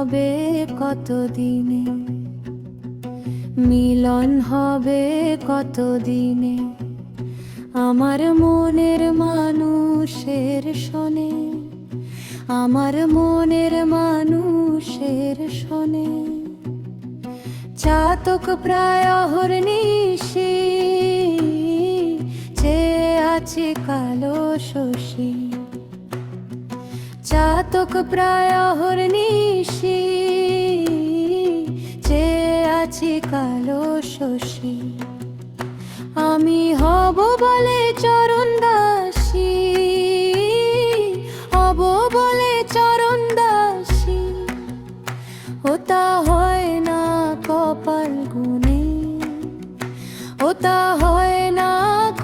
হবে কতদিনে, মিলন হবে কতদিনে আমার মনের মানুষের শোনে, আমার মনের মানুষের শোনে। চাতক প্রায় অহর্নিশি চেয়ে আছে কালো শশী, চাতক প্রায় অহর্নিশি চেয়ে আছি কালো শশী। আমি হব বলে চরণ দাসী, হব বলে চরণ দাসী, ও তা হয় না কপাল গুনে, ও তা হয় না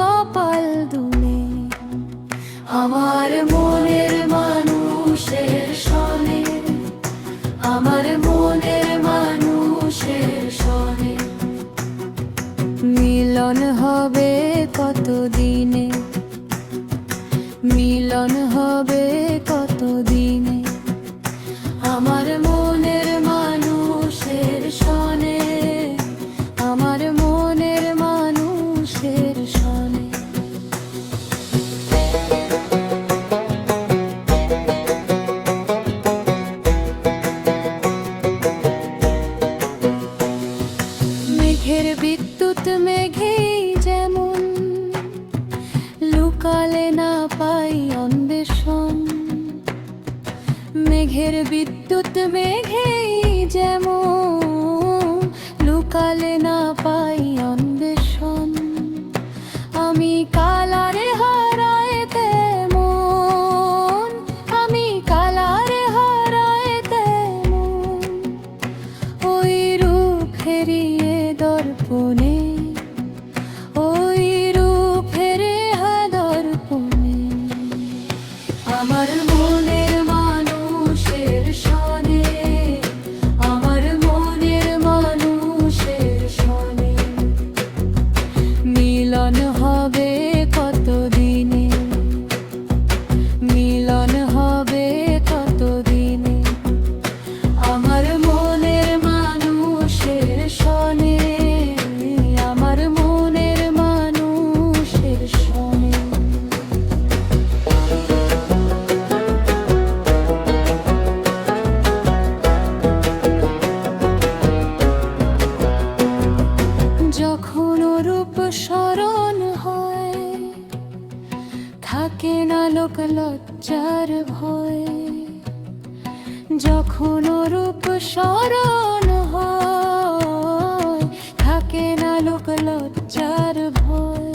কপাল দুনে। আমার মনের মানুষের শোনে, আমার মনের মানুষের শোনে। মিলন হবে কতদিনে, মিলন হবে কতদিনে আমার মনের মানুষের শোনে, আমার মনের মানুষের শোনে। মেঘের বিদ্যুৎ মেঘেই যেমন লুকালে না পাই অন্বেষণ, মেঘের বিদ্যুৎ মেঘেই যেমন লুকালে না পাই অন্বেষণ। আমি কালারে হারায় তেমন, আমি কালারে হারায় তেমন, ওই রূপ ফেরিয়ে দর্পণে, ওই রূপ ফেরে দর্পণে। আমার মনের মানুষের শোনে, আমার মনের মানুষের শোনে। মিলন হবে কতদিনে, মিলন হবে কতদিনে আমার মনের মানুষের শোনে, আমার মনের মানুষের শোনে। যখন রূপ স্মরণ হয় থাকে না লোক লজ্জার ভয়, যখন রূপ স্মরণ হয় থাকে না লোক লজ্জার ভয়।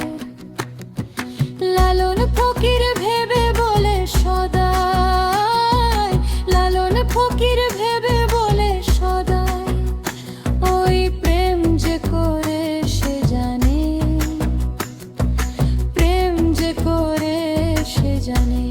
লালন ফকির ভেবে বলে সদাই, লালন ফকির ভেবে বলে সদাই, ওই প্রেম যে করে সে জানে, প্রেম যে করে সে জানে।